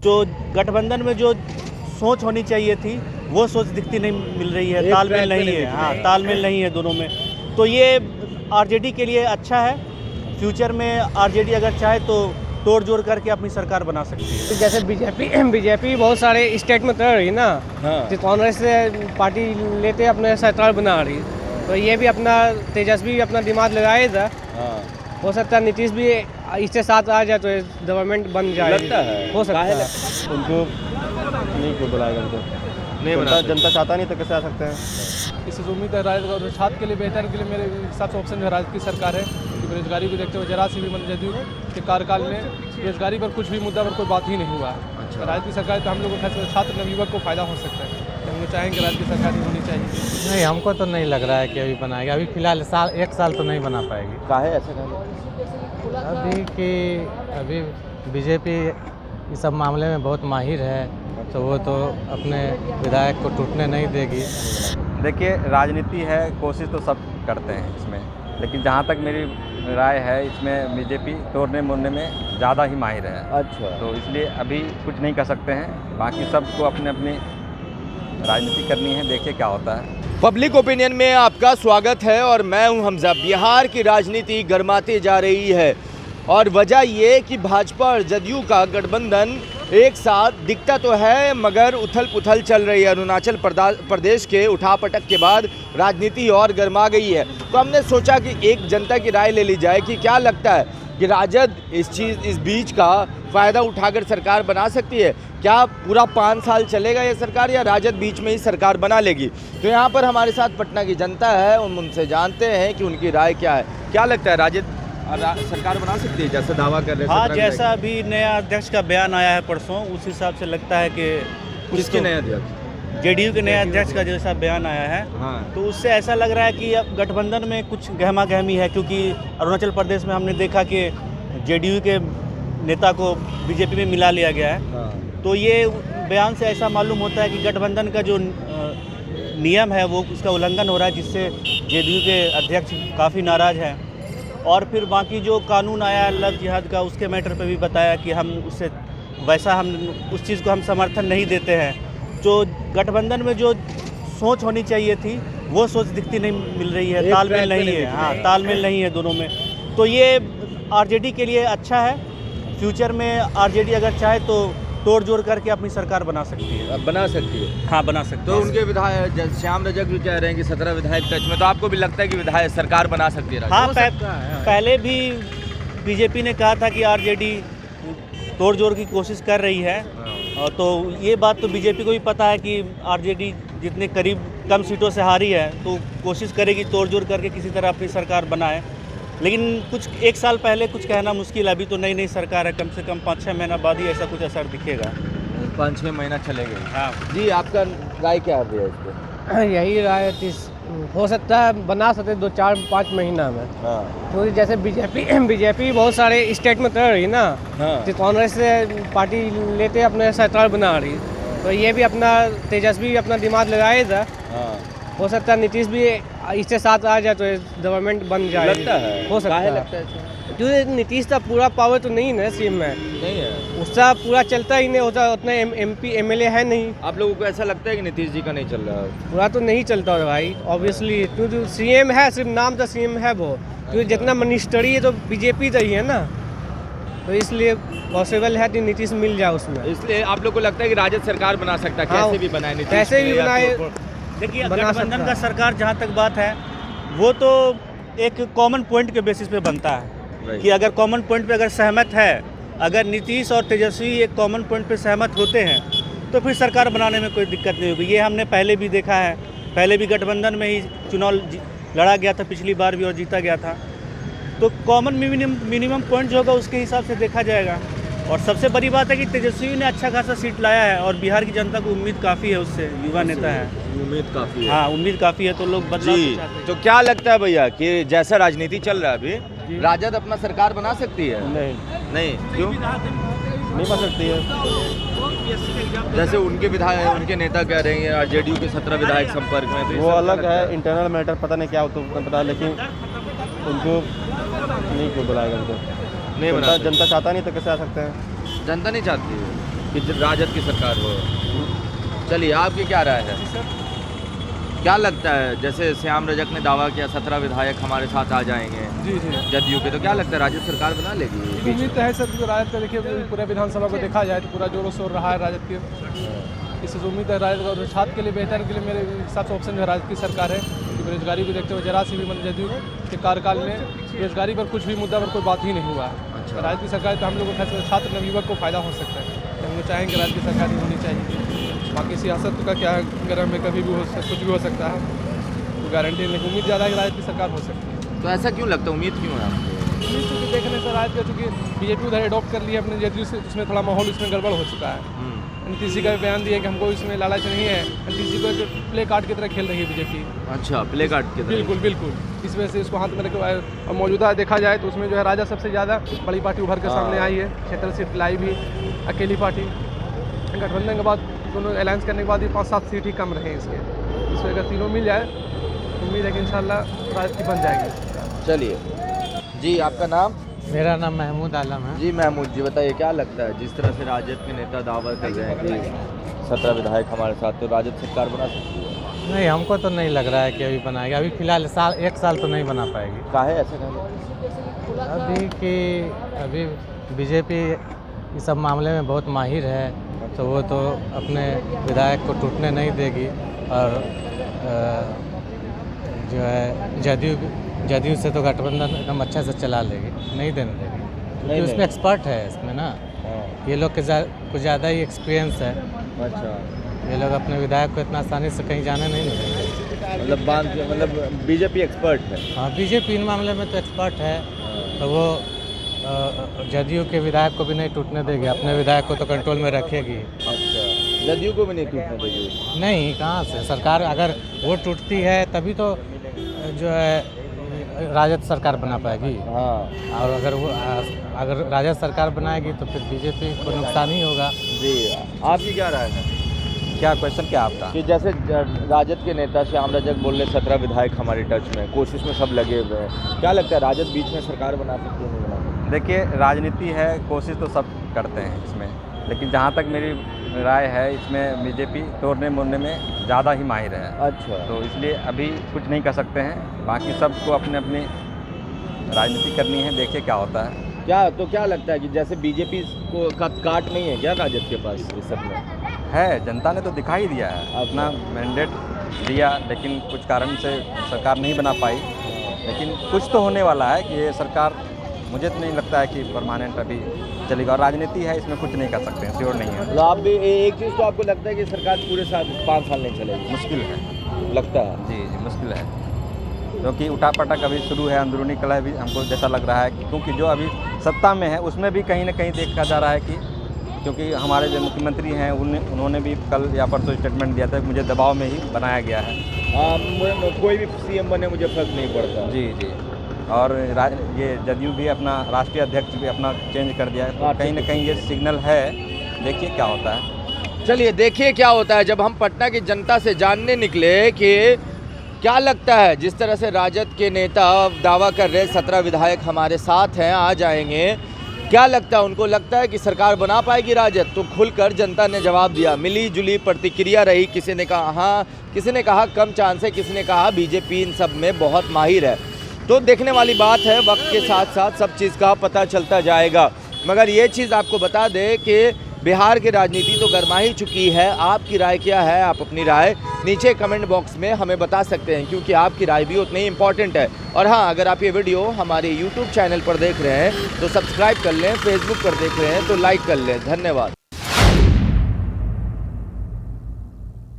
जो गठबंधन में जो सोच होनी चाहिए थी वो सोच दिखती नहीं मिल रही है, तालमेल नहीं है। हाँ, तालमेल नहीं है दोनों में। तो ये आरजेडी के लिए अच्छा है। फ्यूचर में आरजेडी अगर चाहे तो तोड़ जोड़ करके अपनी सरकार बना सकती है। जैसे बीजेपी बहुत सारे स्टेट में कर रही है ना। हाँ। तो कांग्रेस से पार्टी लेते अपने सरकार बना रही, तो ये भी अपना तेजस्वी अपना दिमाग लगाएगा। हाँ। हो सकता है नीतीश भी इसके साथ आ जाए तो गवर्नमेंट बन जाए। लगता है हो सकता है। उनको नहीं कोई बुलाएगा, उनको नहीं बना जनता चाहता नहीं तो कैसे आ सकते हैं। इससे उम्मीद है राजद और छात्र के लिए बेहतर के लिए मेरे हिसाब से ऑप्शन जो है राजद की सरकार है। बेरोजगारी को देखते हुए जरा सी भी जदयू के कार्यकाल में बेरोजगारी पर कुछ भी मुद्दा पर कोई बात ही नहीं हुआ है। अच्छा। राजद की सरकार तो हम लोग को फैसला छात्र नवयुवक को फायदा हो सकता है, तो हम लोग चाहेंगे राजद की सरकार ही होनी चाहिए। नहीं, हमको तो नहीं लग रहा है कि अभी बनाएगा। अभी फिलहाल एक साल तो नहीं बना पाएगी। काहे ऐसा कहा? अभी बीजेपी इस सब मामले में बहुत माहिर है, तो वो तो अपने विधायक को टूटने नहीं देगी। देखिए, राजनीति है, कोशिश तो सब करते हैं इसमें, लेकिन जहाँ तक मेरी राय है इसमें बीजेपी तोड़ने मोड़ने में ज़्यादा ही माहिर है। अच्छा। तो इसलिए अभी कुछ नहीं कर सकते हैं। बाकी सबको अपने अपनी राजनीति करनी है, देखिए क्या होता है। पब्लिक ओपिनियन में आपका स्वागत है और मैं हूं हमजा। बिहार की राजनीति गर्माती जा रही है और वजह ये कि भाजपा और जदयू का गठबंधन एक साथ दिखता तो है मगर उथल पुथल चल रही है। अरुणाचल प्रदेश के उठापटक के बाद राजनीति और गर्मा गई है, तो हमने सोचा कि एक जनता की राय ले ली जाए कि क्या लगता है कि राजद इस बीच का फ़ायदा उठाकर सरकार बना सकती है। क्या पूरा 5 साल चलेगा ये सरकार या राजद बीच में ही सरकार बना लेगी? तो यहाँ पर हमारे साथ पटना की जनता है, उनसे जानते हैं कि उनकी राय क्या है। क्या लगता है, राजद सरकार बना सकती है जैसे दावा कर रहे हैं? हाँ, जैसा अभी नया अध्यक्ष का बयान आया है परसों, उस हिसाब से लगता है कि किसके नए अध्यक्ष? जेडीयू के नए अध्यक्ष का जैसा बयान आया है, हाँ। तो उससे ऐसा लग रहा है कि अब गठबंधन में कुछ गहमा गहमी है, क्योंकि अरुणाचल प्रदेश में हमने देखा कि जेडीयू के नेता को बीजेपी में मिला लिया गया है। हाँ। तो ये बयान से ऐसा मालूम होता है कि गठबंधन का जो नियम है वो उसका उल्लंघन हो रहा है, जिससे जेडीयू के अध्यक्ष काफ़ी नाराज़ हैं। और फिर बाकी जो कानून आया लव जिहाद का, उसके मैटर पे भी बताया कि हम उससे वैसा हम उस चीज़ को हम समर्थन नहीं देते हैं। जो गठबंधन में जो सोच होनी चाहिए थी वो सोच दिखती नहीं मिल रही है, तालमेल नहीं है। हाँ, तालमेल नहीं है दोनों में। तो ये आरजेडी के लिए अच्छा है। फ्यूचर में आरजेडी अगर चाहे तो तोड़ जोड़ करके अपनी सरकार बना सकती है। बना सकती है। हाँ, बना सकती तो है। उनके विधायक श्याम रजक भी कह रहे हैं कि 17 विधायक टच में, तो आपको भी लगता है कि विधायक सरकार बना सकती है? हाँ, पहले भी बीजेपी ने कहा था कि आरजेडी तोड़ जोड़ की कोशिश कर रही है। और तो ये बात तो बीजेपी को भी पता है कि आरजेडी जितने करीब कम सीटों से हारी है, तो कोशिश करेगी तोड़ जोड़ करके किसी तरह अपनी सरकार बनाए। लेकिन कुछ 1 साल पहले कुछ कहना मुश्किल। अभी तो नई सरकार है, कम से कम 5-6 महीना बाद ही ऐसा कुछ असर दिखेगा। 5-6 महीना चलेगा। हाँ जी, आपका राय क्या है भैया इस पे? यही राय हो सकता है बना सकते 2-4-5 महीना में। हाँ। क्योंकि जैसे बीजेपी बहुत सारे स्टेट में कर रही ना। हाँ। तो कांग्रेस से पार्टी लेते अपने सरकार बना रही, तो ये भी अपना तेजस्वी अपना दिमाग लगाएगा। हाँ। हो सकता है नीतीश भी इसके साथ आ जाए तो गवर्नमेंट बन जाए। लगता है। हो सकता है। लगता है क्योंकि नीतीश का पूरा पावर तो नहीं है सीएम में, नहीं है। उसका पूरा चलता ही नहीं होता, उतना एमपी एमएलए है नहीं। आप लोगों को ऐसा लगता है कि नीतीश जी का नहीं चल रहा है? पूरा तो नहीं चलता है भाई, ऑब्वियसली। क्योंकि सीएम है, सिर्फ नाम तो सीएम है वो, क्योंकि जितना मिनिस्टरी है तो बीजेपी का ही है ना, तो इसलिए पॉसिबल है कि नीतीश मिल जाए उसमें। इसलिए आप लोग को लगता है कि राजद सरकार बना सकता है? हाँ, कैसे भी बनाए नीतीश, कैसे भी बनाए। देखिए, बना गठबंधन सकता का है। सरकार जहाँ तक बात है वो तो एक कॉमन पॉइंट के बेसिस पे बनता है कि अगर कॉमन पॉइंट पे अगर सहमत है, अगर नीतीश और तेजस्वी एक कॉमन पॉइंट पे सहमत होते हैं तो फिर सरकार बनाने में कोई दिक्कत नहीं होगी। ये हमने पहले भी देखा है, पहले भी गठबंधन में ही चुनाव लड़ा गया था, पिछली बार भी और जीता गया था। तो कॉमन मिनिमम पॉइंट जो होगा उसके हिसाब से देखा जाएगा। और सबसे बड़ी बात है कि तेजस्वी ने अच्छा खासा सीट लाया है और बिहार की जनता को उम्मीद काफ़ी है उससे, युवा नेता है। उम्मीद काफी है। हाँ, उम्मीद काफ़ी है, तो लोग बदलाव जी, चाहते हैं। तो क्या लगता है भैया कि जैसा राजनीति चल रहा है अभी, राजद अपना सरकार बना सकती है? नहीं, क्यों नहीं बन सकती है? जैसे उनके विधायक, उनके नेता कह रहे हैं जेडीयू के 17 विधायक संपर्क में, तो ये वो सब अलग क्या है, लगता इंटरनल मैटर पता नहीं क्या होता है पता, लेकिन उनको नहीं कोई बुलाएगा, उनको नहीं बना जनता चाहता नहीं तो कैसे आ सकते हैं। जनता नहीं चाहती है। कि राजद की सरकार हो। चलिए, आपकी क्या राय है? क्या लगता है, जैसे श्याम रजक ने दावा किया 17 विधायक हमारे साथ आ जाएंगे जी जी जदयू के, तो क्या लगता है राजद सरकार बना लेगी? उम्मीद तो है सर, राजद का देखिए पूरे विधानसभा को देखा जाए तो पूरा जोरों शोर रहा है राजद के। इससे उम्मीद है राजद और छात्र के लिए बेहतर के लिए मेरे हिसाब से ऑप्शन जो है राजद की सरकार है, क्योंकि बेरोजगारी को देखते हुए जरा सी भी मतलब जदयू के कार्यकाल में बेरोजगारी पर कुछ भी मुद्दा पर कोई बात ही नहीं हुआ है। अच्छा। राजद की सरकार तो हम लोग को छात्र नवयुवक को फायदा हो सकता है, हम लोग चाहेंगे राजद की सरकार ही होनी चाहिए। बाकी सियासत का क्या गर्म में कभी भी कुछ भी हो सकता है, तो गारंटी नहीं, उम्मीद ज़्यादा है कि राजद की सरकार हो सकती है। तो ऐसा क्यों लगता है, उम्मीद क्यों है आपको? उम्मीद तो देखने से राजद का, चूँकि बीजेपी उधर अडॉप्ट कर लिया अपने जदयू से, उसमें थोड़ा माहौल इसमें गड़बड़ हो चुका है। नीतीश जी का भी बयान दिया कि हमको इसमें लालच नहीं है, नीतीश जी को एक प्ले कार्ड की तरह खेल रही है बीजेपी। अच्छा, प्ले कार्ड की तरह। बिल्कुल बिल्कुल, इस वजह से इसको हाथ में रखे। और मौजूदा देखा जाए तो उसमें जो है राजद सबसे ज़्यादा बड़ी पार्टी उभर कर सामने आई है, 76 सीट लाई भी अकेली पार्टी। गठबंधन के बाद दोनों अलायंस करने के बाद ये 5-7 सीट ही कम रहे इसके, इसमें अगर तीनों मिल जाए तो उम्मीद है कि इंशाल्लाह राजद की बन जाएगी। चलिए जी, आपका नाम? मेरा नाम महमूद आलम है। जी महमूद जी, बताइए क्या लगता है, जिस तरह से राजद के नेता दावा कर रहे हैं कि 17 विधायक हमारे साथ, तो राजद सरकार बना सकती है? नहीं, हमको तो नहीं लग रहा है कि अभी बनाएगी। अभी फिलहाल एक साल तो नहीं बना पाएगी। काहे ऐसा कहा? अभी बीजेपी इस सब मामले में बहुत माहिर है, तो वो तो अपने विधायक को टूटने नहीं देगी, और जो है जदयू से तो गठबंधन एकदम अच्छा से चला लेगी, नहीं देने देगी, क्योंकि उसमें एक्सपर्ट है इसमें ना। ये लोग के कुछ ज़्यादा ही एक्सपीरियंस है। अच्छा, ये लोग अपने विधायक को इतना आसानी से कहीं जाने नहीं देंगे। मतलब बीजेपी एक्सपर्ट है। हाँ, बीजेपी इन मामले में तो एक्सपर्ट है, तो वो जदयू के विधायक को भी नहीं टूटने देगी, अपने विधायक को तो कंट्रोल में रखेगी। अच्छा, जदयू को भी नहीं टूटने देगी? नहीं, कहाँ से सरकार, अगर वो टूटती है तभी तो जो है राजद सरकार बना पाएगी। हाँ, और अगर राजद सरकार बनाएगी तो फिर बीजेपी को नुकसान ही होगा। जी, आपकी क्या राय है? क्या क्वेश्चन क्या आपका? कि जैसे राजद के नेता श्याम रजक बोल रहे 17 विधायक हमारे टच में, कोशिश में सब लगे हुए हैं, क्या लगता है राजद बीच में सरकार बना सकती है, नहीं बना सकती? देखिए, राजनीति है, कोशिश तो सब करते हैं इसमें, लेकिन जहाँ तक मेरी राय है इसमें बीजेपी तोड़ने मोड़ने में ज़्यादा ही माहिर है। अच्छा, तो इसलिए अभी कुछ नहीं कर सकते हैं, बाकी सबको अपने अपनी राजनीति करनी है, देखिए क्या होता है। क्या लगता है कि जैसे बीजेपी को काट नहीं है क्या राजद के पास इस सब में? है, जनता ने तो दिखाई दिया है, अपना मैंडेट दिया, लेकिन कुछ कारण से सरकार नहीं बना पाई, लेकिन कुछ तो होने वाला है कि ये सरकार, मुझे तो नहीं लगता है कि परमानेंट अभी चलेगा, और राजनीति है, इसमें कुछ नहीं कर सकते हैं, श्योर नहीं है। मतलब आप भी एक चीज़ तो आपको लगता है कि सरकार पूरे 5 साल नहीं चलेगी? मुश्किल है, लगता है। जी, मुश्किल है, क्योंकि उठापटक अभी शुरू है, अंदरूनी कलह भी हमको जैसा लग रहा है, क्योंकि जो अभी सत्ता में है उसमें भी कहीं ना कहीं देखा जा रहा है कि, क्योंकि हमारे जो मुख्यमंत्री हैं उन्होंने भी कल या परसों स्टेटमेंट दिया था कि मुझे दबाव में ही बनाया गया है। कोई भी सीएम बने मुझे फर्क नहीं पड़ता। जी जी, और ये जदयू भी अपना राष्ट्रीय अध्यक्ष भी अपना चेंज कर दिया है, तो कहीं ना कहीं ये सिग्नल है, देखिए क्या होता है। चलिए देखिए क्या होता है। जब हम पटना की जनता से जानने निकले कि क्या लगता है, जिस तरह से राजद के नेता दावा कर रहे 17 विधायक हमारे साथ हैं, आ जाएंगे, क्या लगता है उनको? लगता है कि सरकार बना पाएगी राजद? तो खुलकर जनता ने जवाब दिया, मिली जुली प्रतिक्रिया रही। किसी ने कहा हाँ, किसी ने कहा कम चांस है, किसी ने कहा बीजेपी इन सब में बहुत माहिर है। तो देखने वाली बात है, वक्त के साथ साथ सब चीज़ का पता चलता जाएगा। मगर ये चीज़ आपको बता दें कि बिहार की राजनीति तो गर्मा ही चुकी है। आपकी राय क्या है? आप अपनी राय नीचे कमेंट बॉक्स में हमें बता सकते हैं, क्योंकि आपकी राय भी उतनी इम्पॉर्टेंट है। और हाँ, अगर आप ये वीडियो हमारे YouTube चैनल पर देख रहे हैं तो सब्सक्राइब कर लें, फेसबुक पर देख रहे हैं तो लाइक कर लें। धन्यवाद।